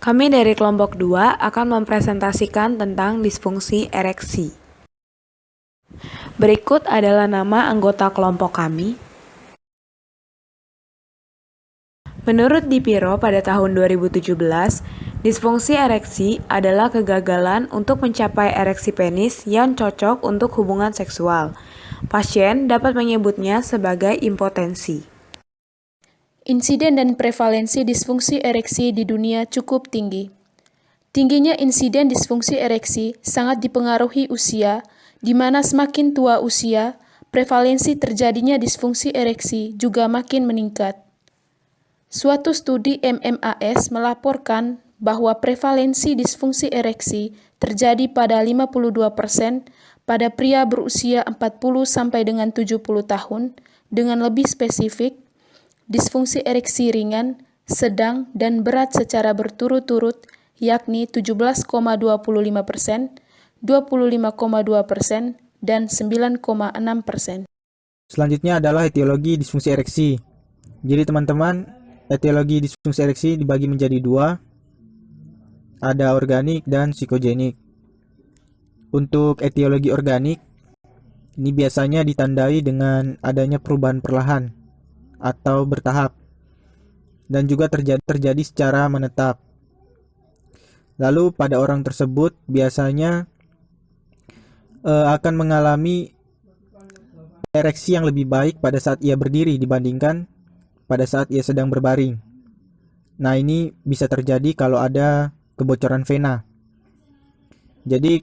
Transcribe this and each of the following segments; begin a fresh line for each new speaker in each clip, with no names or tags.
Kami dari kelompok 2 akan mempresentasikan tentang disfungsi ereksi. Berikut adalah nama anggota kelompok kami. Menurut Dipiro pada tahun 2017, disfungsi ereksi adalah kegagalan untuk mencapai ereksi penis yang cocok untuk hubungan seksual. Pasien dapat menyebutnya sebagai impotensi.
Insiden dan prevalensi disfungsi ereksi di dunia cukup tinggi. Tingginya insiden disfungsi ereksi sangat dipengaruhi usia, di mana semakin tua usia, prevalensi terjadinya disfungsi ereksi juga makin meningkat. Suatu studi MMAS melaporkan bahwa prevalensi disfungsi ereksi terjadi pada 52% pada pria berusia 40 sampai dengan 70 tahun, dengan lebih spesifik, disfungsi ereksi ringan, sedang, dan berat secara berturut-turut, yakni 17,25%, 25,2%, dan 9,6%.
Selanjutnya adalah etiologi disfungsi ereksi. Jadi teman-teman, etiologi disfungsi ereksi dibagi menjadi dua, ada organik dan psikogenik. Untuk etiologi organik, ini biasanya ditandai dengan adanya perubahan perlahan atau bertahap, dan juga terjadi secara menetap. Lalu pada orang tersebut biasanya akan mengalami ereksi yang lebih baik pada saat ia berdiri dibandingkan pada saat ia sedang berbaring. Nah, ini bisa terjadi kalau ada kebocoran vena. Jadi,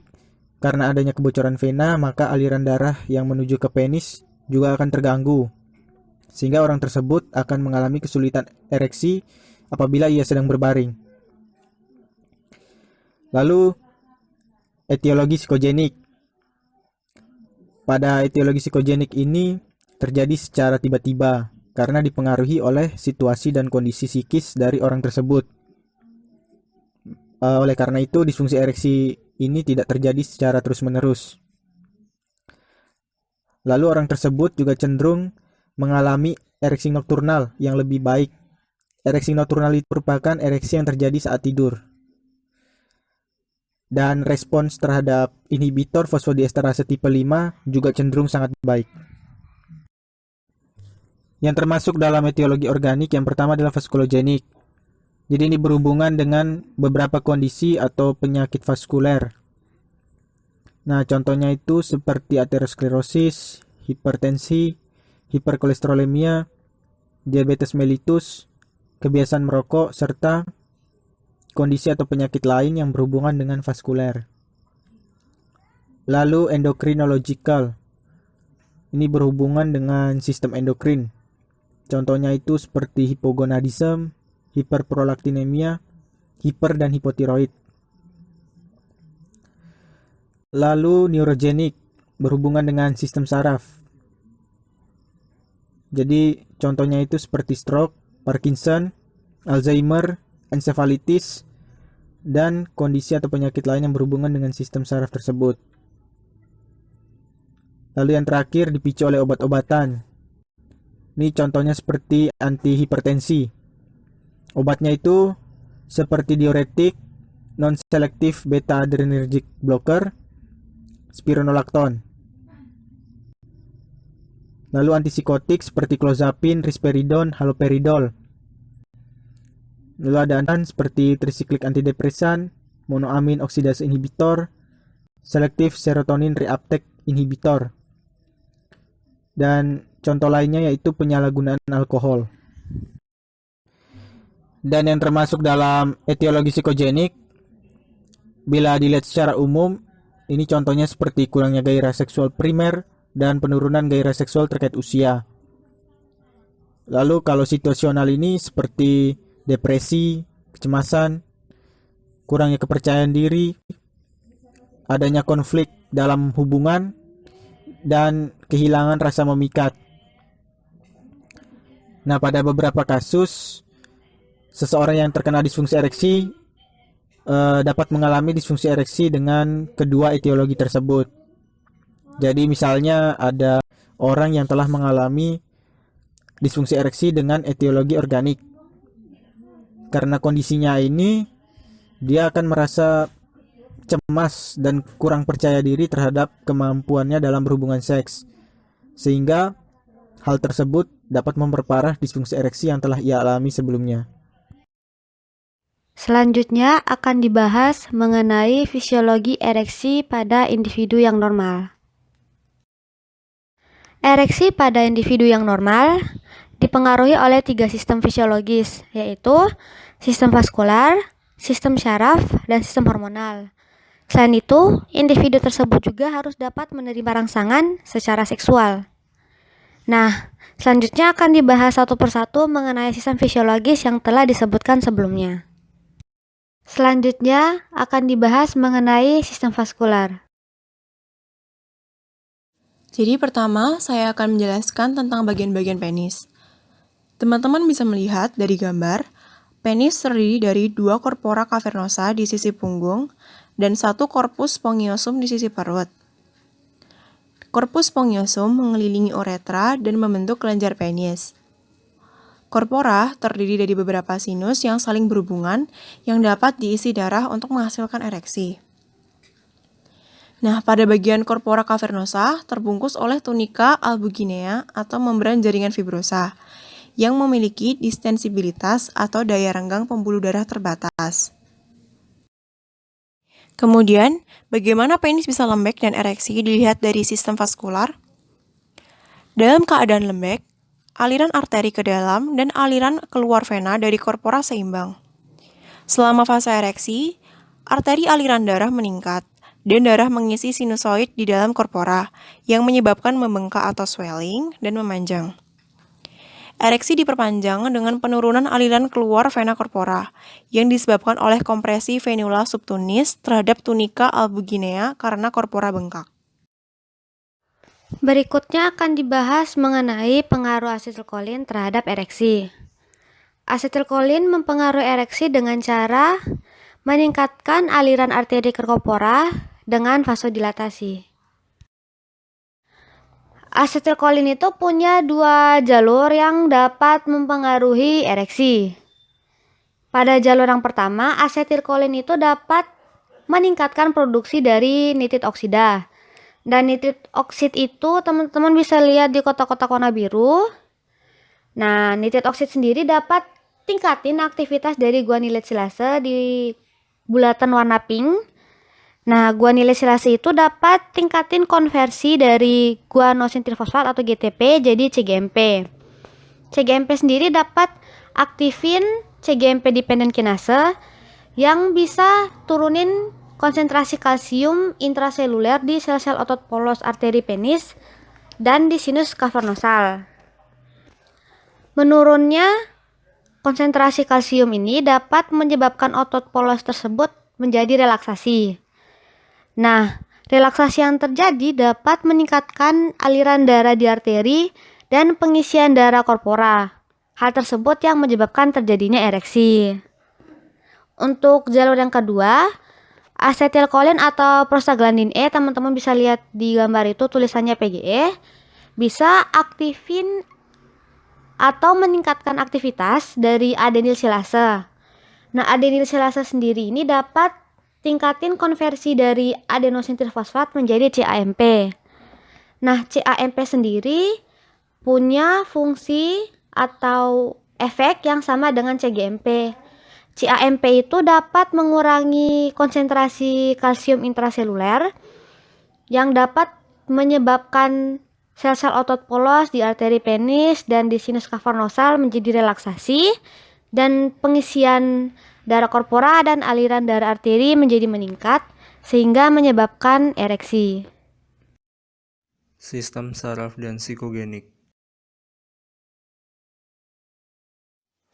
karena adanya kebocoran vena, maka aliran darah yang menuju ke penis juga akan terganggu, sehingga orang tersebut akan mengalami kesulitan ereksi apabila ia sedang berbaring. Lalu, etiologi psikogenik. Pada etiologi psikogenik ini terjadi secara tiba-tiba karena dipengaruhi oleh situasi dan kondisi psikis dari orang tersebut. Oleh karena itu, disfungsi ereksi ini tidak terjadi secara terus-menerus. Lalu orang tersebut juga cenderung mengalami ereksi nokturnal yang lebih baik. Ereksi nokturnal itu merupakan ereksi yang terjadi saat tidur. Dan respons terhadap inhibitor fosfodiesterase tipe 5 juga cenderung sangat baik. Yang termasuk dalam etiologi organik yang pertama adalah vaskulogenik. Jadi ini berhubungan dengan beberapa kondisi atau penyakit vaskuler. Nah, contohnya itu seperti aterosklerosis, hipertensi, hiperkolesterolemia, diabetes mellitus, kebiasaan merokok, serta kondisi atau penyakit lain yang berhubungan dengan vaskuler. Lalu endokrinological. Ini berhubungan dengan sistem endokrin. Contohnya itu seperti hipogonadisme, hiperprolaktinemia, hiper dan hipotiroid. Lalu neurogenik, berhubungan dengan sistem saraf. Jadi contohnya itu seperti stroke, Parkinson, Alzheimer, encephalitis, dan kondisi atau penyakit lain yang berhubungan dengan sistem saraf tersebut. Lalu yang terakhir dipicu oleh obat-obatan. Ini contohnya seperti antihipertensi. Obatnya itu seperti diuretik, non-selective beta-adrenergic blocker, spironolakton. Lalu antipsikotik seperti clozapine, risperidon, haloperidol. Lalu ada seperti trisiklik antidepresan, monoamin oksidase inhibitor, selective serotonin reuptake inhibitor. Dan contoh lainnya yaitu penyalahgunaan alkohol. Dan yang termasuk dalam etiologi psikogenik, bila dilihat secara umum, ini contohnya seperti kurangnya gairah seksual primer dan penurunan gairah seksual terkait usia. Lalu kalau situasional ini seperti depresi, kecemasan, kurangnya kepercayaan diri, adanya konflik dalam hubungan, dan kehilangan rasa memikat. Nah, pada beberapa kasus, seseorang yang terkena disfungsi ereksi dapat mengalami disfungsi ereksi dengan kedua etiologi tersebut. Jadi misalnya ada orang yang telah mengalami disfungsi ereksi dengan etiologi organik. Karena kondisinya ini dia akan merasa cemas dan kurang percaya diri terhadap kemampuannya dalam berhubungan seks, sehingga hal tersebut dapat memperparah disfungsi ereksi yang telah ia alami sebelumnya.
Selanjutnya akan dibahas mengenai fisiologi ereksi pada individu yang normal. Ereksi pada individu yang normal dipengaruhi oleh 3 sistem fisiologis, yaitu sistem vaskular, sistem syaraf, dan sistem hormonal. Selain itu, individu tersebut juga harus dapat menerima rangsangan secara seksual. Nah, selanjutnya akan dibahas satu persatu mengenai sistem fisiologis yang telah disebutkan sebelumnya. Selanjutnya akan dibahas mengenai sistem vaskular.
Jadi pertama, saya akan menjelaskan tentang bagian-bagian penis. Teman-teman bisa melihat dari gambar, penis terdiri dari 2 corpora cavernosa di sisi punggung dan 1 corpus spongiosum di sisi perut. Corpus spongiosum mengelilingi uretra dan membentuk kelenjar penis. Corpora terdiri dari beberapa sinus yang saling berhubungan yang dapat diisi darah untuk menghasilkan ereksi. Nah, pada bagian corpora cavernosa terbungkus oleh tunika albuginea atau membran jaringan fibrosa yang memiliki distensibilitas atau daya renggang pembuluh darah terbatas. Kemudian, bagaimana penis bisa lembek dan ereksi dilihat dari sistem vaskular? Dalam keadaan lembek, aliran arteri ke dalam dan aliran keluar vena dari korpora seimbang. Selama fase ereksi, arteri aliran darah meningkat dan darah mengisi sinusoid di dalam korpora yang menyebabkan membengkak atau swelling dan memanjang. Ereksi diperpanjang dengan penurunan aliran keluar vena corpora yang disebabkan oleh kompresi venula subtunis terhadap tunika albuginea karena corpora bengkak.
Berikutnya akan dibahas mengenai pengaruh asetilkolin terhadap ereksi. Asetilkolin mempengaruhi ereksi dengan cara meningkatkan aliran arteri ke corpora dengan vasodilatasi. Asetilkolin itu punya 2 jalur yang dapat mempengaruhi ereksi. Pada jalur yang pertama, asetilkolin itu dapat meningkatkan produksi dari nitrit oksida. Dan nitrit oksid itu teman-teman bisa lihat di kotak-kotak warna biru. Nah, nitrit oksid sendiri dapat tingkatin aktivitas dari guanylyl silase di bulatan warna pink. Nah, guanylyl silase itu dapat tingkatin konversi dari guanosin trifosfat atau GTP jadi CGMP. CGMP sendiri dapat aktifin CGMP dependent kinase yang bisa turunin konsentrasi kalsium intraseluler di sel-sel otot polos arteri penis dan di sinus cavernosal. Menurunnya konsentrasi kalsium ini dapat menyebabkan otot polos tersebut menjadi relaksasi. Nah, relaksasi yang terjadi dapat meningkatkan aliran darah di arteri dan pengisian darah korpora. Hal tersebut yang menyebabkan terjadinya ereksi. Untuk jalur yang kedua, asetilkolin atau prostaglandin E, teman-teman bisa lihat di gambar itu tulisannya PGE, bisa aktifin atau meningkatkan aktivitas dari adenyl silase. Nah, adenyl silase sendiri ini dapat tingkatin konversi dari adenosin trifosfat menjadi CAMP. Nah, CAMP sendiri punya fungsi atau efek yang sama dengan CGMP. CAMP itu dapat mengurangi konsentrasi kalsium intraseluler yang dapat menyebabkan sel-sel otot polos di arteri penis dan di sinus cavernosal menjadi relaksasi dan pengisian darah korpora dan aliran darah arteri menjadi meningkat sehingga menyebabkan ereksi.
Sistem saraf dan psikogenik.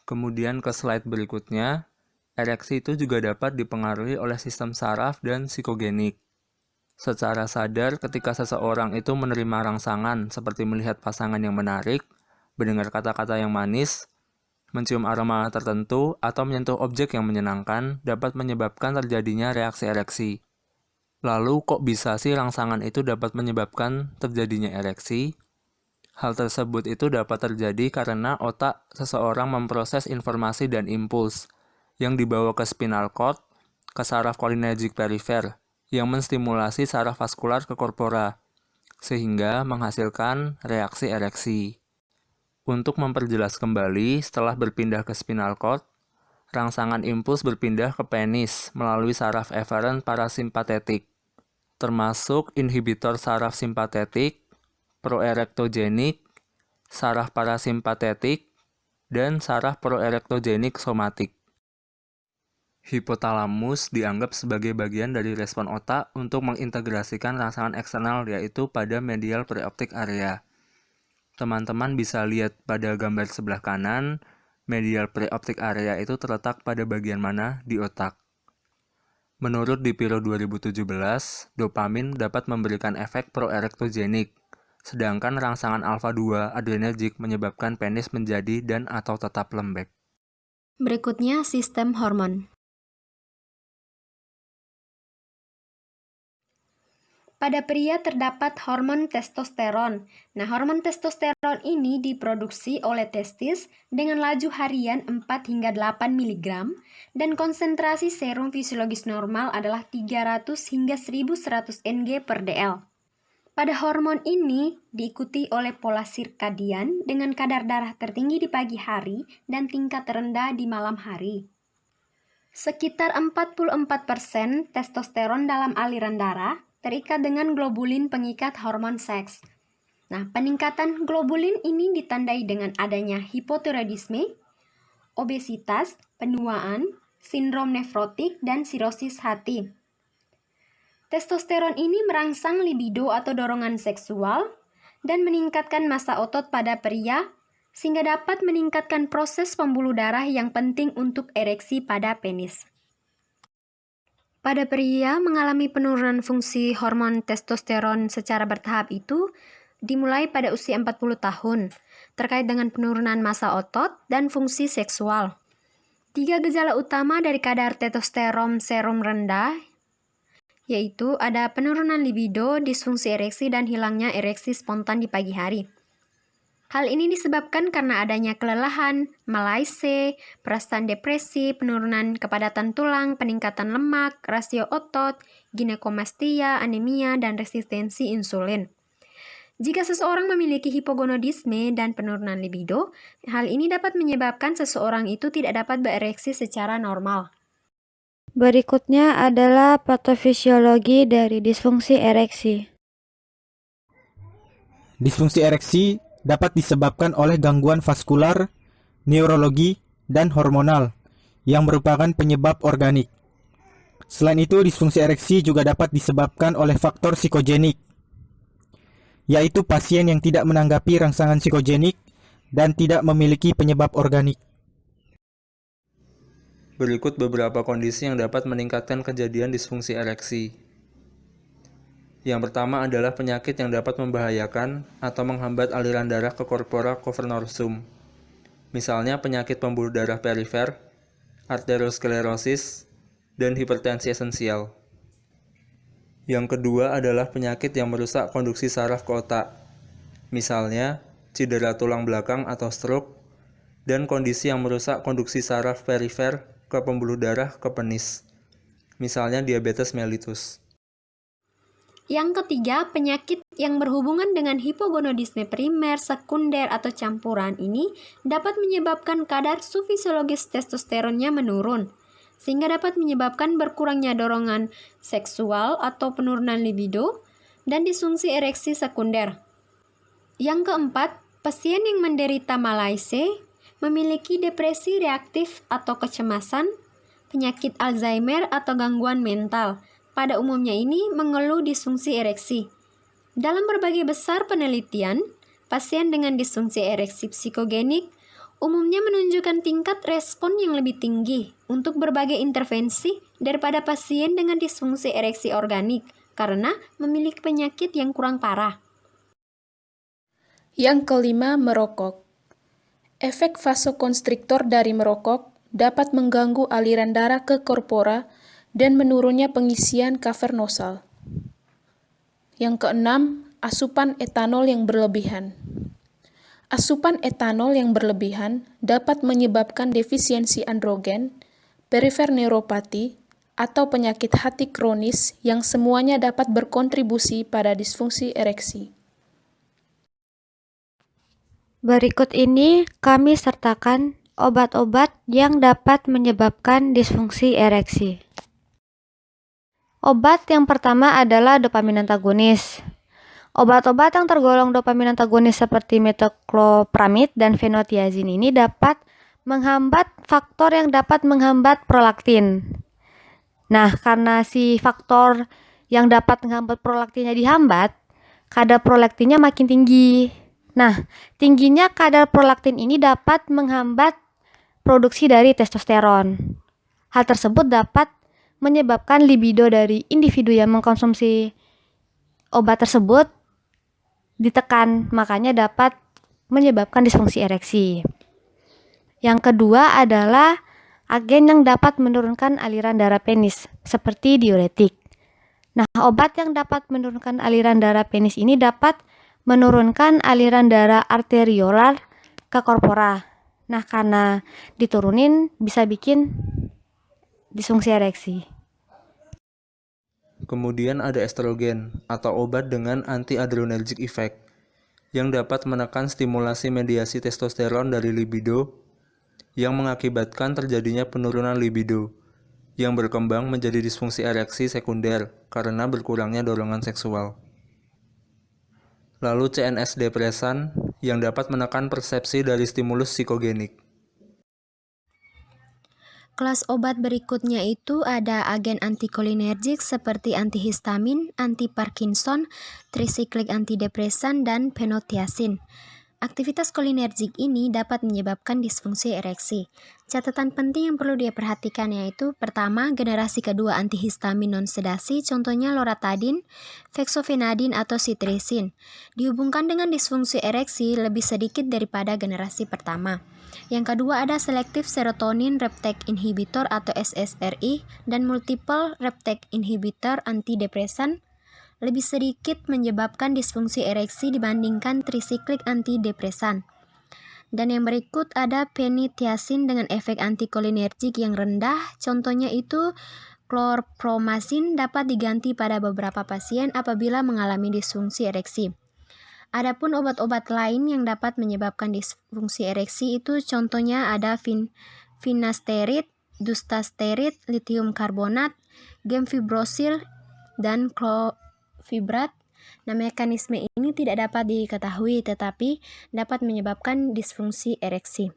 Kemudian ke slide berikutnya, ereksi itu juga dapat dipengaruhi oleh sistem saraf dan psikogenik. Secara sadar, ketika seseorang itu menerima rangsangan seperti melihat pasangan yang menarik, mendengar kata-kata yang manis, mencium aroma tertentu, atau menyentuh objek yang menyenangkan dapat menyebabkan terjadinya reaksi ereksi. Lalu kok bisa sih rangsangan itu dapat menyebabkan terjadinya ereksi? Hal tersebut itu dapat terjadi karena otak seseorang memproses informasi dan impuls yang dibawa ke spinal cord, ke saraf kolinergik perifer yang menstimulasi saraf vaskular ke korpora, sehingga menghasilkan reaksi ereksi. Untuk memperjelas kembali, setelah berpindah ke spinal cord, rangsangan impuls berpindah ke penis melalui saraf eferen parasimpatetik, termasuk inhibitor saraf simpatetik, proerektogenik, saraf parasimpatetik, dan saraf proerektogenik somatik. Hipotalamus dianggap sebagai bagian dari respon otak untuk mengintegrasikan rangsangan eksternal, yaitu pada medial preoptic area. Teman-teman bisa lihat pada gambar sebelah kanan, medial preoptic area itu terletak pada bagian mana di otak. Menurut Dipiro 2017, dopamin dapat memberikan efek proerektogenik, sedangkan rangsangan alfa-2 adrenergik menyebabkan penis menjadi dan atau tetap lembek.
Berikutnya, sistem hormon. Pada pria terdapat hormon testosteron. Nah, hormon testosteron ini diproduksi oleh testis dengan laju harian 4 hingga 8 mg dan konsentrasi serum fisiologis normal adalah 300 hingga 1100 Ng per dl. Pada hormon ini diikuti oleh pola sirkadian dengan kadar darah tertinggi di pagi hari dan tingkat terendah di malam hari. Sekitar 44% testosteron dalam aliran darah terikat dengan globulin pengikat hormon seks. Nah, peningkatan globulin ini ditandai dengan adanya hipotiroidisme, obesitas, penuaan, sindrom nefrotik, dan sirosis hati. Testosteron ini merangsang libido atau dorongan seksual dan meningkatkan massa otot pada pria sehingga dapat meningkatkan proses pembuluh darah yang penting untuk ereksi pada penis. Pada pria mengalami penurunan fungsi hormon testosteron secara bertahap itu dimulai pada usia 40 tahun terkait dengan penurunan massa otot dan fungsi seksual. 3 gejala utama dari kadar testosteron serum rendah yaitu ada penurunan libido, disfungsi ereksi, dan hilangnya ereksi spontan di pagi hari. Hal ini disebabkan karena adanya kelelahan, malaise, perasaan depresi, penurunan kepadatan tulang, peningkatan lemak, rasio otot, ginekomastia, anemia, dan resistensi insulin. Jika seseorang memiliki hipogonadisme dan penurunan libido, hal ini dapat menyebabkan seseorang itu tidak dapat berereksi secara normal.
Berikutnya adalah patofisiologi dari disfungsi ereksi.
Disfungsi ereksi dapat disebabkan oleh gangguan vaskular, neurologi, dan hormonal yang merupakan penyebab organik. Selain itu, disfungsi ereksi juga dapat disebabkan oleh faktor psikogenik, yaitu pasien yang tidak menanggapi rangsangan psikogenik dan tidak memiliki penyebab organik.
Berikut beberapa kondisi yang dapat meningkatkan kejadian disfungsi ereksi. Yang pertama adalah penyakit yang dapat membahayakan atau menghambat aliran darah ke corpora cavernosum. Misalnya penyakit pembuluh darah perifer, arteriosklerosis, dan hipertensi esensial. Yang kedua adalah penyakit yang merusak konduksi saraf ke otak. Misalnya cedera tulang belakang atau stroke, dan kondisi yang merusak konduksi saraf perifer ke pembuluh darah ke penis. Misalnya diabetes mellitus.
Yang ketiga, penyakit yang berhubungan dengan hipogonadisme primer, sekunder, atau campuran ini dapat menyebabkan kadar subfisiologis testosteronnya menurun, sehingga dapat menyebabkan berkurangnya dorongan seksual atau penurunan libido dan disfungsi ereksi sekunder. Yang keempat, pasien yang menderita malaise, memiliki depresi reaktif atau kecemasan, penyakit Alzheimer atau gangguan mental. Pada umumnya ini mengeluh disfungsi ereksi. Dalam berbagai besar penelitian, pasien dengan disfungsi ereksi psikogenik umumnya menunjukkan tingkat respon yang lebih tinggi untuk berbagai intervensi daripada pasien dengan disfungsi ereksi organik karena memiliki penyakit yang kurang parah.
Yang kelima, merokok. Efek vasokonstriktor dari merokok dapat mengganggu aliran darah ke korpora dan menurunnya pengisian kavernosal. Yang keenam, asupan etanol yang berlebihan. Asupan etanol yang berlebihan dapat menyebabkan defisiensi androgen, perifer neuropati, atau penyakit hati kronis yang semuanya dapat berkontribusi pada disfungsi ereksi.
Berikut ini kami sertakan obat-obat yang dapat menyebabkan disfungsi ereksi. Obat yang pertama adalah dopamin antagonis. Obat-obat yang tergolong dopamin antagonis seperti metoclopramid dan fenotiazin ini dapat menghambat faktor yang dapat menghambat prolaktin. Nah, karena si faktor yang dapat menghambat prolaktinnya dihambat, kadar prolaktinnya makin tinggi. Nah, tingginya kadar prolaktin ini dapat menghambat produksi dari testosteron. Hal tersebut dapat menyebabkan libido dari individu yang mengkonsumsi obat tersebut ditekan, makanya dapat menyebabkan disfungsi ereksi. Yang kedua adalah agen yang dapat menurunkan aliran darah penis, seperti diuretik. Nah, obat yang dapat menurunkan aliran darah penis ini dapat menurunkan aliran darah arteriolar ke korpora. Nah, karena diturunin bisa bikin disfungsi ereksi.
Kemudian ada estrogen atau obat dengan anti-adrenergic effect yang dapat menekan stimulasi mediasi testosteron dari libido yang mengakibatkan terjadinya penurunan libido yang berkembang menjadi disfungsi ereksi sekunder karena berkurangnya dorongan seksual. Lalu CNS depresan yang dapat menekan persepsi dari stimulus psikogenik.
Kelas obat berikutnya itu ada agen antikolinergik seperti antihistamin, anti-Parkinson, trisiklik antidepresan, dan fenotiazin. Aktivitas kolinergik ini dapat menyebabkan disfungsi ereksi. Catatan penting yang perlu diperhatikan yaitu pertama, generasi kedua antihistamin non-sedasi, contohnya loratadin, fexofenadin, atau cetirizine, dihubungkan dengan disfungsi ereksi lebih sedikit daripada generasi pertama. Yang kedua ada selektif serotonin reuptake inhibitor atau SSRI dan multiple reuptake inhibitor antidepresan lebih sedikit menyebabkan disfungsi ereksi dibandingkan trisiklik antidepresan. Dan yang berikut ada fenitiazin dengan efek antikolinergik yang rendah, contohnya itu chlorpromazine dapat diganti pada beberapa pasien apabila mengalami disfungsi ereksi. Adapun obat-obat lain yang dapat menyebabkan disfungsi ereksi itu contohnya ada finasterid, dustasterid, litium karbonat, gemfibrozil, dan clofibrat. Nah, mekanisme ini tidak dapat diketahui tetapi dapat menyebabkan disfungsi ereksi.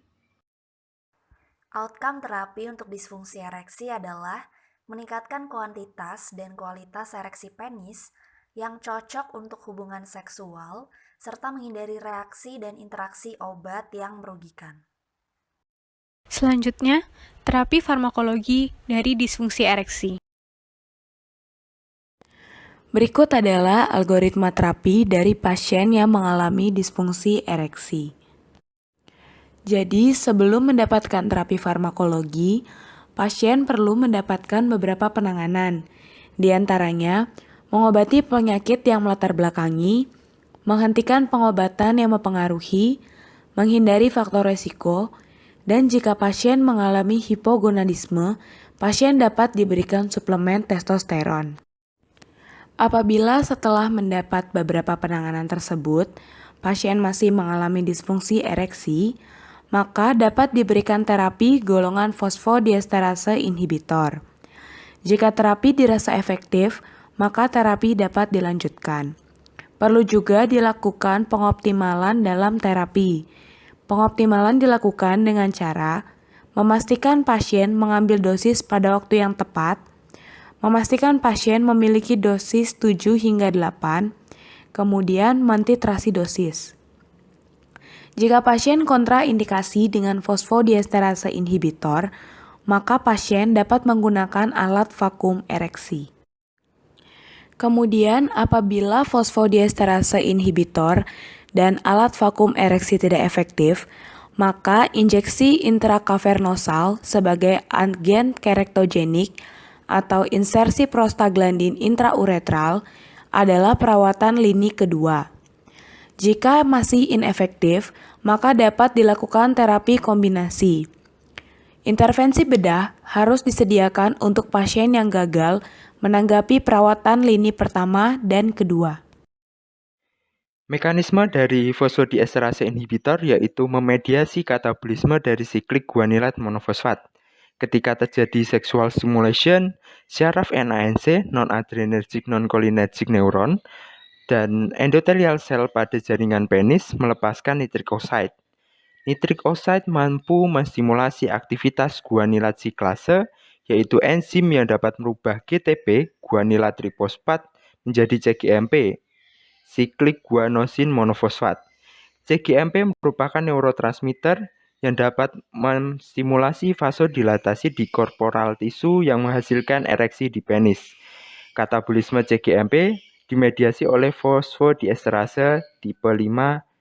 Outcome terapi untuk disfungsi ereksi adalah meningkatkan kuantitas dan kualitas ereksi penis yang cocok untuk hubungan seksual, serta menghindari reaksi dan interaksi obat yang merugikan.
Selanjutnya, terapi farmakologi dari disfungsi ereksi.
Berikut adalah algoritma terapi dari pasien yang mengalami disfungsi ereksi. Jadi, sebelum mendapatkan terapi farmakologi, pasien perlu mendapatkan beberapa penanganan. Di antaranya, mengobati penyakit yang melatar belakangi, menghentikan pengobatan yang mempengaruhi, menghindari faktor resiko, dan jika pasien mengalami hipogonadisme, pasien dapat diberikan suplemen testosteron. Apabila setelah mendapat beberapa penanganan tersebut, pasien masih mengalami disfungsi ereksi, maka dapat diberikan terapi golongan fosfodiesterase inhibitor. Jika terapi dirasa efektif, maka terapi dapat dilanjutkan. Perlu juga dilakukan pengoptimalan dalam terapi. Pengoptimalan dilakukan dengan cara memastikan pasien mengambil dosis pada waktu yang tepat, memastikan pasien memiliki dosis 7 hingga 8, kemudian mentitrasi dosis. Jika pasien kontraindikasi dengan fosfodiesterase inhibitor, maka pasien dapat menggunakan alat vakum ereksi. Kemudian, apabila fosfodiesterase inhibitor dan alat vakum ereksi tidak efektif, maka injeksi intrakavernosal sebagai agen kerektogenik atau insersi prostaglandin intrauretral adalah perawatan lini kedua. Jika masih inefektif, maka dapat dilakukan terapi kombinasi, Intervensi bedah harus disediakan untuk pasien yang gagal menanggapi perawatan lini pertama dan kedua.
Mekanisme dari fosfodiesterase inhibitor yaitu memediasi katabolisme dari siklik guanilat monofosfat. Ketika terjadi sexual stimulation, syaraf NANC non-adrenergic non-cholinergic neuron dan endotelial cell pada jaringan penis melepaskan nitric oxide. Nitric oxide mampu menstimulasi aktivitas guanilat siklase, yaitu enzim yang dapat merubah GTP, guanilat trifosfat, menjadi CGMP, siklik guanosin monofosfat. CGMP merupakan neurotransmitter yang dapat menstimulasi vasodilatasi di korporal tisu yang menghasilkan ereksi di penis. Katabolisme CGMP dimediasi oleh fosfodiesterase tipe 5.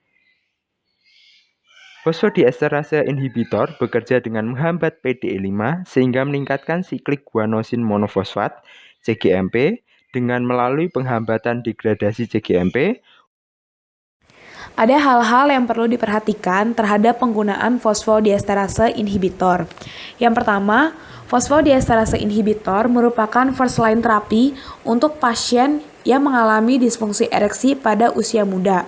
Fosfodiesterase inhibitor bekerja dengan menghambat PDE5 sehingga meningkatkan siklik guanosin monofosfat CGMP dengan melalui penghambatan degradasi CGMP.
Ada hal-hal yang perlu diperhatikan terhadap penggunaan fosfodiesterase inhibitor. Yang pertama, fosfodiesterase inhibitor merupakan first line terapi untuk pasien yang mengalami disfungsi ereksi pada usia muda.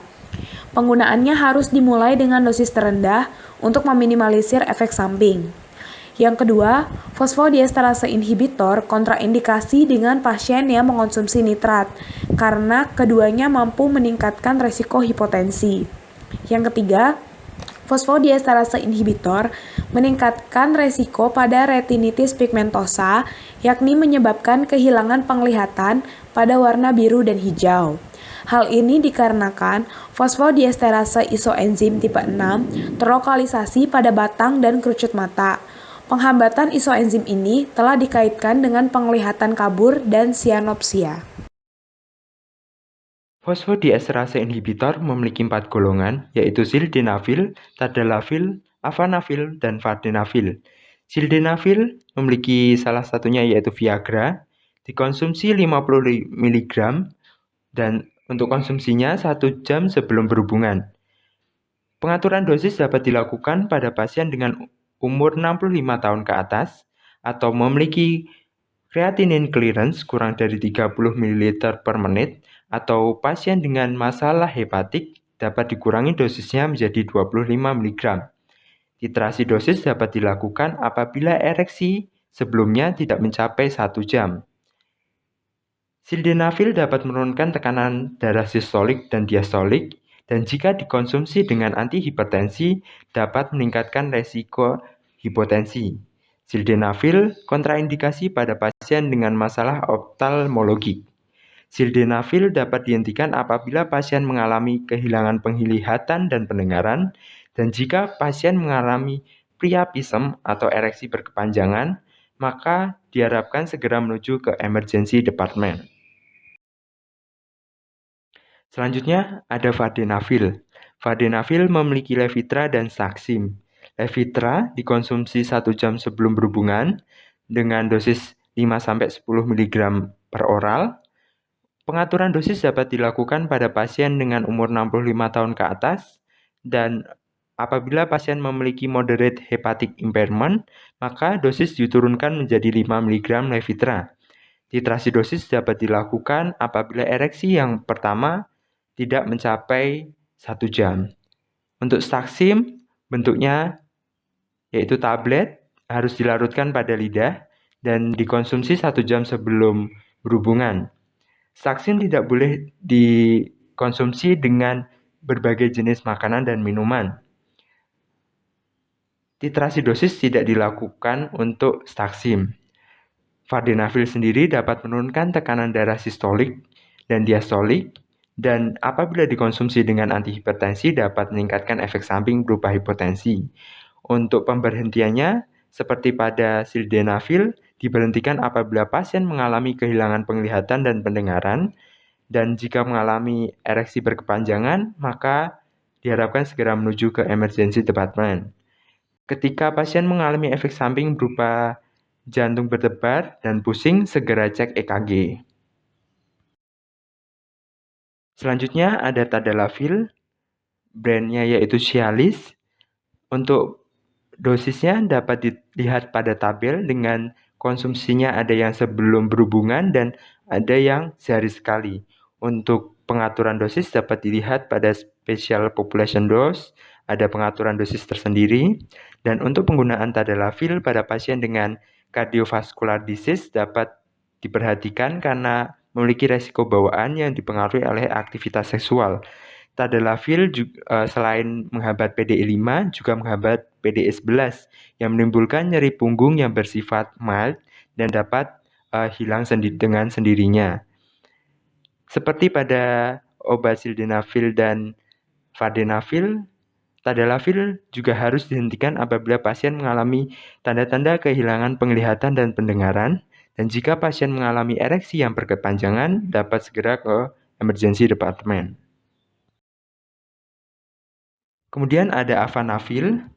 Penggunaannya harus dimulai dengan dosis terendah untuk meminimalisir efek samping. Yang kedua, fosfodiesterase inhibitor kontraindikasi dengan pasien yang mengonsumsi nitrat karena keduanya mampu meningkatkan resiko hipotensi. Yang ketiga, fosfodiesterase inhibitor meningkatkan resiko pada retinitis pigmentosa, yakni menyebabkan kehilangan penglihatan pada warna biru dan hijau. Hal ini dikarenakan fosfodiesterase isoenzim tipe 6 terlokalisasi pada batang dan kerucut mata. Penghambatan isoenzim ini telah dikaitkan dengan penglihatan kabur dan cyanopsia.
Fosfodiesterase inhibitor memiliki 4 golongan, yaitu sildenafil, tadalafil, afanafil, dan vardenafil. Sildenafil memiliki salah satunya yaitu Viagra, dikonsumsi 50 mg dan untuk konsumsinya 1 jam sebelum berhubungan. Pengaturan dosis dapat dilakukan pada pasien dengan umur 65 tahun ke atas atau memiliki creatinine clearance kurang dari 30 ml per menit atau pasien dengan masalah hepatik dapat dikurangi dosisnya menjadi 25 mg. Titrasi dosis dapat dilakukan apabila ereksi sebelumnya tidak mencapai 1 jam. Sildenafil dapat menurunkan tekanan darah sistolik dan diastolik, dan jika dikonsumsi dengan antihipertensi dapat meningkatkan resiko hipotensi. Sildenafil kontraindikasi pada pasien dengan masalah oftalmologi. Sildenafil dapat dihentikan apabila pasien mengalami kehilangan penglihatan dan pendengaran, dan jika pasien mengalami priapism atau ereksi berkepanjangan, maka diharapkan segera menuju ke emergency department. Selanjutnya ada vardenafil. Vardenafil memiliki Levitra dan Saxim. Levitra dikonsumsi 1 jam sebelum berhubungan dengan dosis 5-10 mg per oral. Pengaturan dosis dapat dilakukan pada pasien dengan umur 65 tahun ke atas dan apabila pasien memiliki moderate hepatic impairment, maka dosis diturunkan menjadi 5 mg Levitra. Titrasi dosis dapat dilakukan apabila ereksi yang pertama tidak mencapai 1 jam. Untuk Saxim, bentuknya yaitu tablet, harus dilarutkan pada lidah dan dikonsumsi 1 jam sebelum berhubungan. Saxim tidak boleh dikonsumsi dengan berbagai jenis makanan dan minuman. Titrasi dosis tidak dilakukan untuk Saxim. Vardenafil sendiri dapat menurunkan tekanan darah sistolik dan diastolik, dan apabila dikonsumsi dengan antihipertensi dapat meningkatkan efek samping berupa hipotensi. Untuk pemberhentiannya, seperti pada sildenafil, diberhentikan apabila pasien mengalami kehilangan penglihatan dan pendengaran, dan jika mengalami ereksi berkepanjangan, maka diharapkan segera menuju ke emergency department. Ketika pasien mengalami efek samping berupa jantung berdebar dan pusing, segera cek EKG. Selanjutnya ada tadalafil, brandnya yaitu Cialis. Untuk Dosisnya dapat dilihat pada tabel dengan konsumsinya ada yang sebelum berhubungan dan ada yang sehari sekali. Untuk pengaturan dosis dapat dilihat pada special population dose, ada pengaturan dosis tersendiri, dan untuk penggunaan tadalafil pada pasien dengan cardiovascular disease dapat diperhatikan karena memiliki resiko bawaan yang dipengaruhi oleh aktivitas seksual. Tadalafil selain menghambat PDE5 juga menghambat PDE11 yang menimbulkan nyeri punggung yang bersifat mild dan dapat hilang dengan sendirinya. Seperti pada obat sildenafil dan vardenafil, tadalafil juga harus dihentikan apabila pasien mengalami tanda-tanda kehilangan penglihatan dan pendengaran, dan jika pasien mengalami ereksi yang berkepanjangan, dapat segera ke emergency department. Kemudian ada afanafil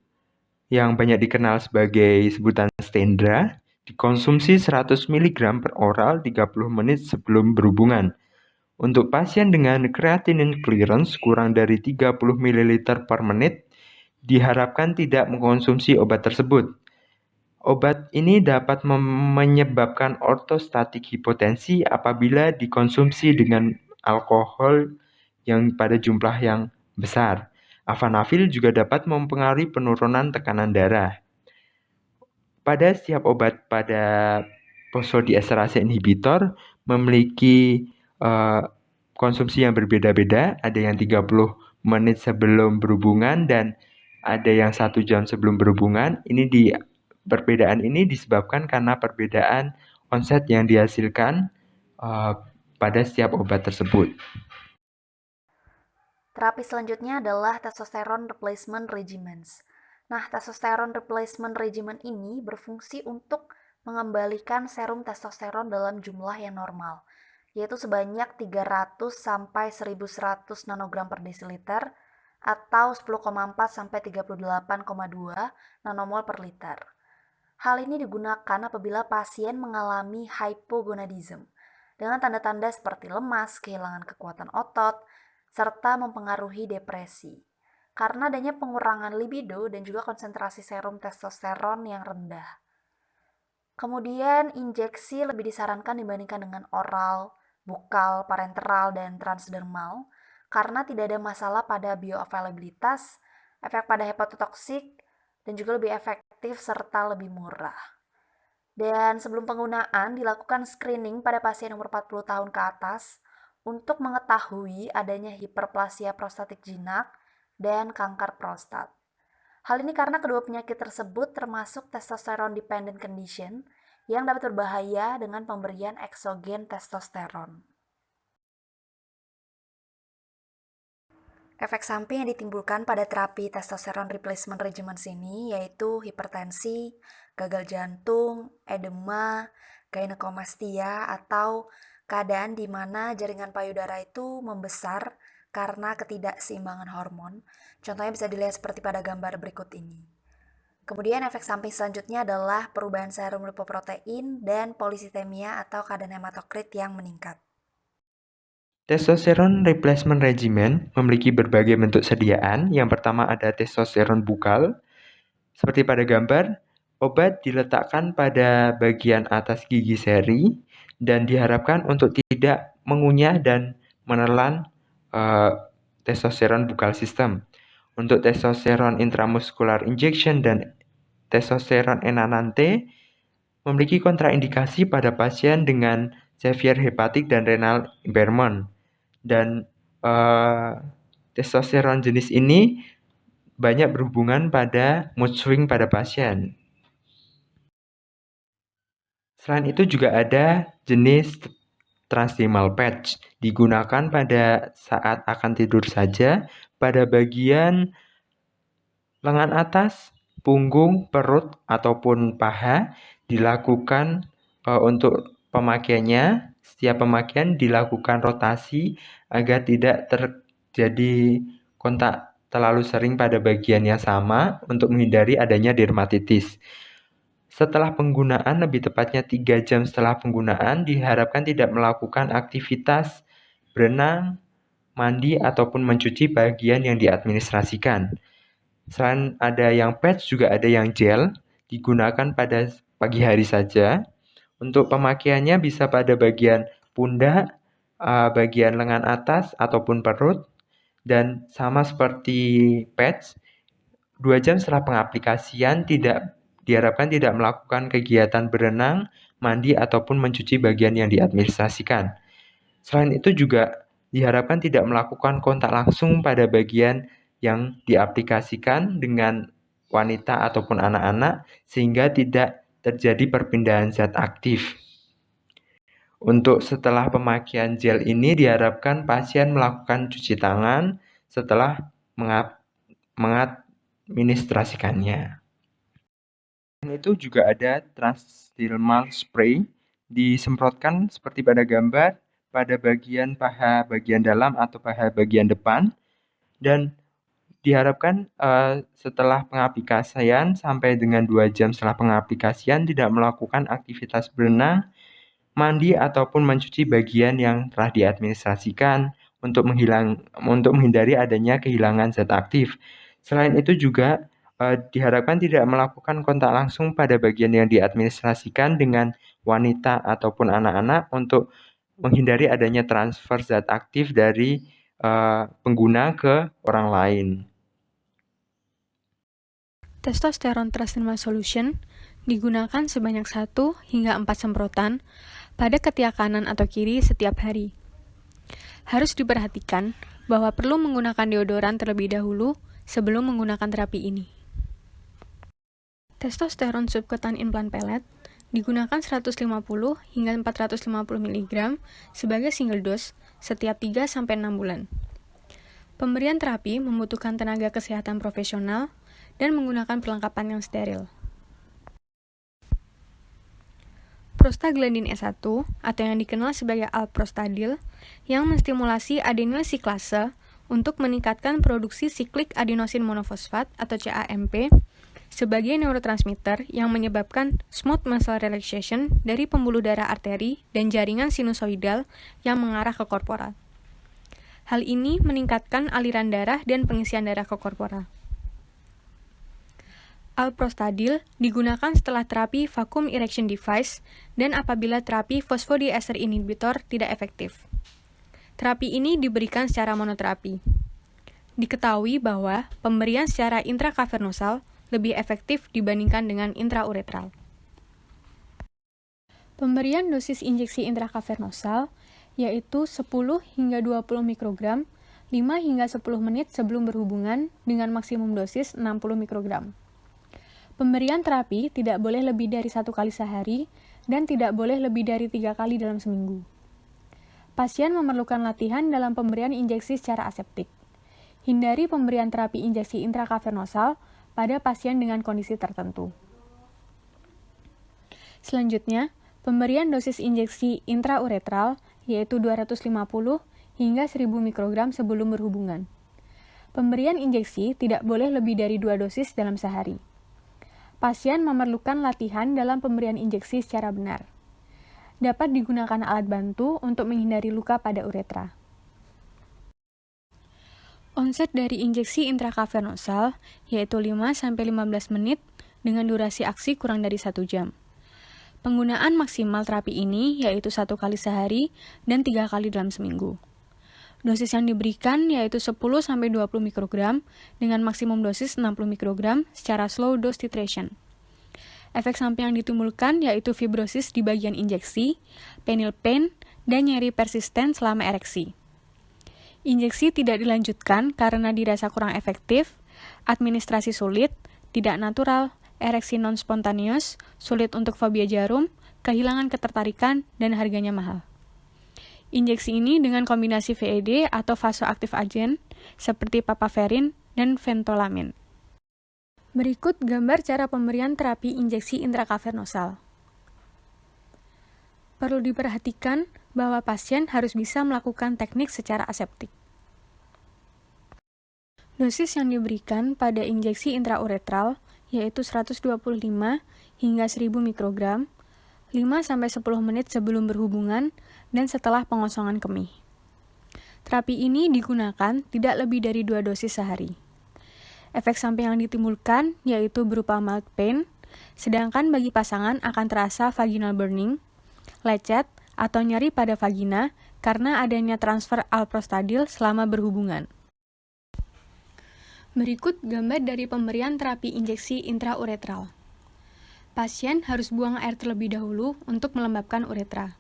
yang banyak dikenal sebagai sebutan Stendra, dikonsumsi 100 mg per oral 30 menit sebelum berhubungan. Untuk pasien dengan creatinine clearance kurang dari 30 ml per menit, diharapkan tidak mengkonsumsi obat tersebut. Obat ini dapat menyebabkan ortostatik hipotensi apabila dikonsumsi dengan alkohol yang pada jumlah yang besar. Afanafil juga dapat mempengaruhi penurunan tekanan darah. Pada setiap obat pada phosphodiesterase inhibitor memiliki konsumsi yang berbeda-beda, ada yang 30 menit sebelum berhubungan dan ada yang 1 jam sebelum berhubungan. Perbedaan ini disebabkan karena perbedaan onset yang dihasilkan pada setiap obat tersebut.
Terapi selanjutnya adalah testosterone replacement regimens. Nah, testosterone replacement regimen ini berfungsi untuk mengembalikan serum testosteron dalam jumlah yang normal, yaitu sebanyak 300 sampai 1100 nanogram per desiliter atau 10,4 sampai 38,2 nanomol per liter. Hal ini digunakan apabila pasien mengalami hypogonadism dengan tanda-tanda seperti lemas, kehilangan kekuatan otot, serta mempengaruhi depresi karena adanya pengurangan libido dan juga konsentrasi serum testosteron yang rendah. Kemudian injeksi lebih disarankan dibandingkan dengan oral, bukal, parenteral, dan transdermal karena tidak ada masalah pada bioavailabilitas, efek pada hepatotoksik, dan juga lebih efektif serta lebih murah. Dan sebelum penggunaan dilakukan screening pada pasien umur 40 tahun ke atas untuk mengetahui adanya hiperplasia prostatik jinak dan kanker prostat. Hal ini karena kedua penyakit tersebut termasuk testosterone dependent condition yang dapat berbahaya dengan pemberian eksogen testosteron. Efek samping yang ditimbulkan pada terapi testosterone replacement regimen ini yaitu hipertensi, gagal jantung, edema, gynecomastia, atau keadaan di mana jaringan payudara itu membesar karena ketidakseimbangan hormon. Contohnya bisa dilihat seperti pada gambar berikut ini. Kemudian efek samping selanjutnya adalah perubahan serum lipoprotein dan polisitemia atau keadaan hematokrit yang meningkat.
Testosterone replacement regimen memiliki berbagai bentuk sediaan. Yang pertama ada testosteron bukal. Seperti pada gambar, obat diletakkan pada bagian atas gigi seri dan diharapkan untuk tidak mengunyah dan menelan testosteron bukal system. Untuk testosteron intramuscular injection dan testosteron enanante memiliki kontraindikasi pada pasien dengan severe hepatic dan renal impairment. Dan testosteron jenis ini banyak berhubungan pada mood swing pada pasien. Selain itu juga ada jenis transdermal patch, digunakan pada saat akan tidur saja pada bagian lengan atas, punggung, perut, ataupun paha. Dilakukan untuk pemakaiannya, setiap pemakaian dilakukan rotasi agar tidak terjadi kontak terlalu sering pada bagian yang sama untuk menghindari adanya dermatitis. Setelah penggunaan, lebih tepatnya 3 jam setelah penggunaan, diharapkan tidak melakukan aktivitas berenang, mandi, ataupun mencuci bagian yang diadministrasikan. Selain ada yang patch, juga ada yang gel, digunakan pada pagi hari saja. Untuk pemakaiannya bisa pada bagian pundak, bagian lengan atas, ataupun perut. Dan sama seperti patch, 2 jam setelah pengaplikasian diharapkan tidak melakukan kegiatan berenang, mandi, ataupun mencuci bagian yang diadministrasikan. Selain itu juga diharapkan tidak melakukan kontak langsung pada bagian yang diaplikasikan dengan wanita ataupun anak-anak sehingga tidak terjadi perpindahan zat aktif. Untuk setelah pemakaian gel ini diharapkan pasien melakukan cuci tangan setelah mengadministrasikannya. Selain itu juga ada transdermal spray, disemprotkan seperti pada gambar pada bagian paha bagian dalam atau paha bagian depan, dan diharapkan setelah pengaplikasian sampai dengan 2 jam setelah pengaplikasian tidak melakukan aktivitas berenang, mandi, ataupun mencuci bagian yang telah diadministrasikan untuk menghindari adanya kehilangan zat aktif. Selain itu juga diharapkan tidak melakukan kontak langsung pada bagian yang diadministrasikan dengan wanita ataupun anak-anak untuk menghindari adanya transfer zat aktif dari pengguna ke orang lain.
Testosterone transdermal solution digunakan sebanyak 1 hingga 4 semprotan pada ketiak kanan atau kiri setiap hari. Harus diperhatikan bahwa perlu menggunakan deodoran terlebih dahulu sebelum menggunakan terapi ini. Testosteron subkutan implan pelet digunakan 150 hingga 450 mg sebagai single dose setiap 3-6 bulan. Pemberian terapi membutuhkan tenaga kesehatan profesional dan menggunakan perlengkapan yang steril. Prostaglandin S1 atau yang dikenal sebagai alprostadil yang menstimulasi adenyl siklase untuk meningkatkan produksi siklik adenosin monofosfat atau CAMP sebagai neurotransmitter yang menyebabkan smooth muscle relaxation dari pembuluh darah arteri dan jaringan sinusoidal yang mengarah ke korporal. Hal ini meningkatkan aliran darah dan pengisian darah ke korporal. Alprostadil digunakan setelah terapi vacuum erection device dan apabila terapi phosphodiester inhibitor tidak efektif. Terapi ini diberikan secara monoterapi. Diketahui bahwa pemberian secara intrakavernosal lebih efektif dibandingkan dengan intrauretral. Pemberian dosis injeksi intrakavernosal yaitu 10 hingga 20 mikrogram 5 hingga 10 menit sebelum berhubungan dengan maksimum dosis 60 mikrogram. Pemberian terapi tidak boleh lebih dari 1 kali sehari dan tidak boleh lebih dari 3 kali dalam seminggu. Pasien memerlukan latihan dalam pemberian injeksi secara aseptik. Hindari pemberian terapi injeksi intrakavernosal pada pasien dengan kondisi tertentu. Selanjutnya, pemberian dosis injeksi intrauretral yaitu 250 hingga 1000 mikrogram sebelum berhubungan. Pemberian injeksi tidak boleh lebih dari 2 dosis dalam sehari. Pasien memerlukan latihan dalam pemberian injeksi secara benar. Dapat digunakan alat bantu untuk menghindari luka pada uretra. Onset dari injeksi intrakavernosal yaitu 5-15 menit dengan durasi aksi kurang dari 1 jam. Penggunaan maksimal terapi ini yaitu 1 kali sehari dan 3 kali dalam seminggu. Dosis yang diberikan yaitu 10-20 mikrogram dengan maksimum dosis 60 mikrogram secara slow dose titration. Efek samping yang ditimbulkan yaitu fibrosis di bagian injeksi, penile pain, dan nyeri persisten selama ereksi. Injeksi tidak dilanjutkan karena dirasa kurang efektif, administrasi sulit, tidak natural, ereksi non-spontaneous, sulit untuk fobia jarum, kehilangan ketertarikan, dan harganya mahal. Injeksi ini dengan kombinasi VED atau vasoactive agent seperti papaverin dan ventolamin. Berikut gambar cara pemberian terapi injeksi intrakavernosal. Perlu diperhatikan bahwa pasien harus bisa melakukan teknik secara aseptik. Dosis yang diberikan pada injeksi intrauretral yaitu 125 hingga 1000 mikrogram 5-10 menit sebelum berhubungan dan setelah pengosongan kemih. Terapi ini digunakan tidak lebih dari 2 dosis sehari. Efek samping yang ditimbulkan yaitu berupa mild pain, sedangkan bagi pasangan akan terasa vaginal burning, lecet, atau nyeri pada vagina karena adanya transfer alprostadil selama berhubungan. Berikut gambar dari pemberian terapi injeksi intrauretral. Pasien harus buang air terlebih dahulu untuk melembabkan uretra.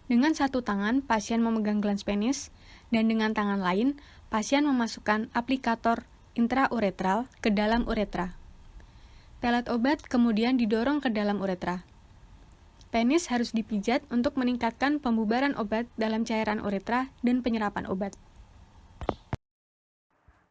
Dengan satu tangan, pasien memegang glans penis, dan dengan tangan lain, pasien memasukkan aplikator intrauretral ke dalam uretra. Pelet obat kemudian didorong ke dalam uretra. Penis harus dipijat untuk meningkatkan pembubaran obat dalam cairan uretra dan penyerapan obat.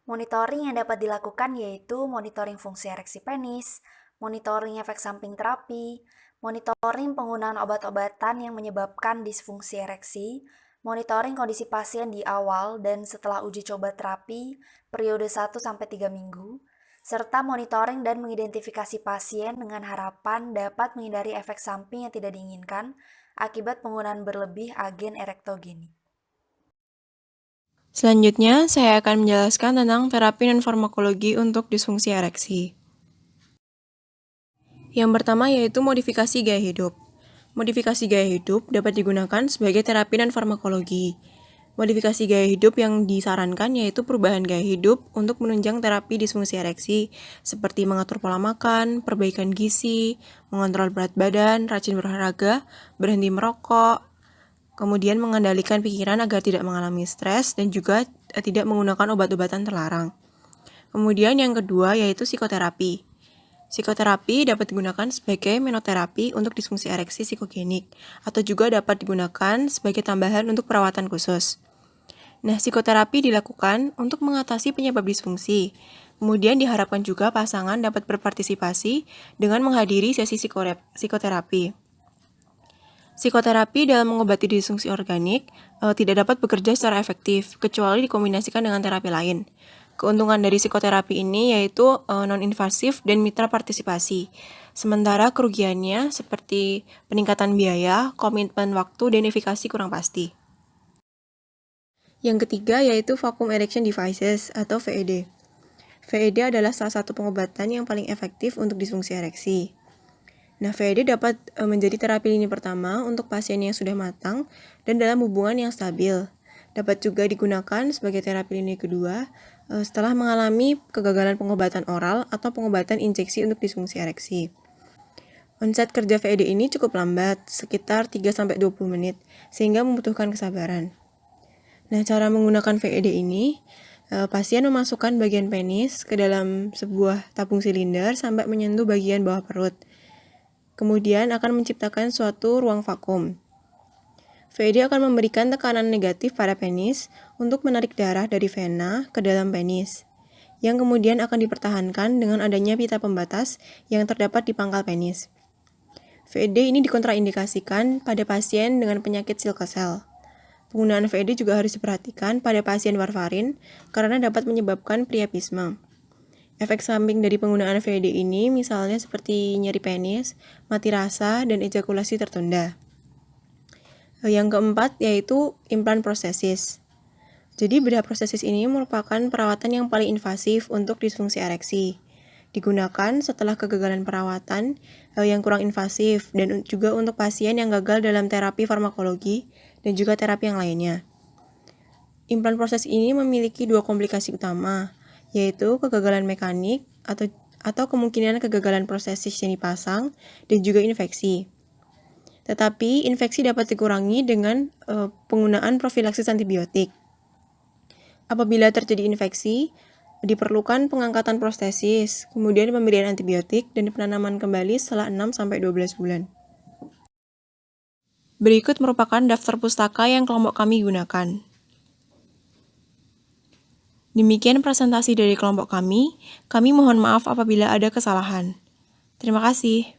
Monitoring yang dapat dilakukan yaitu monitoring fungsi ereksi penis, monitoring efek samping terapi, monitoring penggunaan obat-obatan yang menyebabkan disfungsi ereksi, monitoring kondisi pasien di awal dan setelah uji coba terapi periode 1-3 minggu, serta monitoring dan mengidentifikasi pasien dengan harapan dapat menghindari efek samping yang tidak diinginkan akibat penggunaan berlebih agen erektogenik.
Selanjutnya, saya akan menjelaskan tentang terapi non-farmakologi untuk disfungsi ereksi. Yang pertama yaitu modifikasi gaya hidup. Modifikasi gaya hidup dapat digunakan sebagai terapi non-farmakologi. Modifikasi gaya hidup yang disarankan yaitu perubahan gaya hidup untuk menunjang terapi disfungsi ereksi, seperti mengatur pola makan, perbaikan gizi, mengontrol berat badan, rajin berolahraga, berhenti merokok, kemudian mengendalikan pikiran agar tidak mengalami stres dan juga tidak menggunakan obat-obatan terlarang. Kemudian yang kedua yaitu psikoterapi. Psikoterapi dapat digunakan sebagai monoterapi untuk disfungsi ereksi psikogenik atau juga dapat digunakan sebagai tambahan untuk perawatan khusus. Nah, psikoterapi dilakukan untuk mengatasi penyebab disfungsi. Kemudian diharapkan juga pasangan dapat berpartisipasi dengan menghadiri sesi psikoterapi. Psikoterapi dalam mengobati disfungsi organik tidak dapat bekerja secara efektif, kecuali dikombinasikan dengan terapi lain. Keuntungan dari psikoterapi ini yaitu non-invasif dan mitra partisipasi. Sementara kerugiannya seperti peningkatan biaya, komitmen waktu, dan efikasi kurang pasti. Yang ketiga yaitu Vacuum Erection Devices atau VED. VED adalah salah satu pengobatan yang paling efektif untuk disfungsi ereksi. Nah, VED dapat menjadi terapi lini pertama untuk pasien yang sudah matang dan dalam hubungan yang stabil. Dapat juga digunakan sebagai terapi lini kedua setelah mengalami kegagalan pengobatan oral atau pengobatan injeksi untuk disfungsi ereksi. Onset kerja VED ini cukup lambat, sekitar 3-20 menit, sehingga membutuhkan kesabaran. Nah, cara menggunakan VED ini, pasien memasukkan bagian penis ke dalam sebuah tabung silinder sampai menyentuh bagian bawah perut. Kemudian akan menciptakan suatu ruang vakum. VED akan memberikan tekanan negatif pada penis untuk menarik darah dari vena ke dalam penis, yang kemudian akan dipertahankan dengan adanya pita pembatas yang terdapat di pangkal penis. VED ini dikontraindikasikan pada pasien dengan penyakit Sickle cell. Penggunaan VED juga harus diperhatikan pada pasien warfarin karena dapat menyebabkan priapisme. Efek samping dari penggunaan VED ini misalnya seperti nyeri penis, mati rasa, dan ejakulasi tertunda. Yang keempat yaitu implant prostesis. Jadi bedah prostesis ini merupakan perawatan yang paling invasif untuk disfungsi ereksi. Digunakan setelah kegagalan perawatan yang kurang invasif dan juga untuk pasien yang gagal dalam terapi farmakologi dan juga terapi yang lainnya. Implant prostesis ini memiliki dua komplikasi utama, yaitu kegagalan mekanik atau kemungkinan kegagalan prostesis yang dipasang dan juga infeksi. Tetapi infeksi dapat dikurangi dengan penggunaan profilaksis antibiotik. Apabila terjadi infeksi, diperlukan pengangkatan prostesis, kemudian pemberian antibiotik dan penanaman kembali setelah 6-12 bulan. Berikut merupakan daftar pustaka yang kelompok kami gunakan. Demikian presentasi dari kelompok kami mohon maaf apabila ada kesalahan. Terima kasih.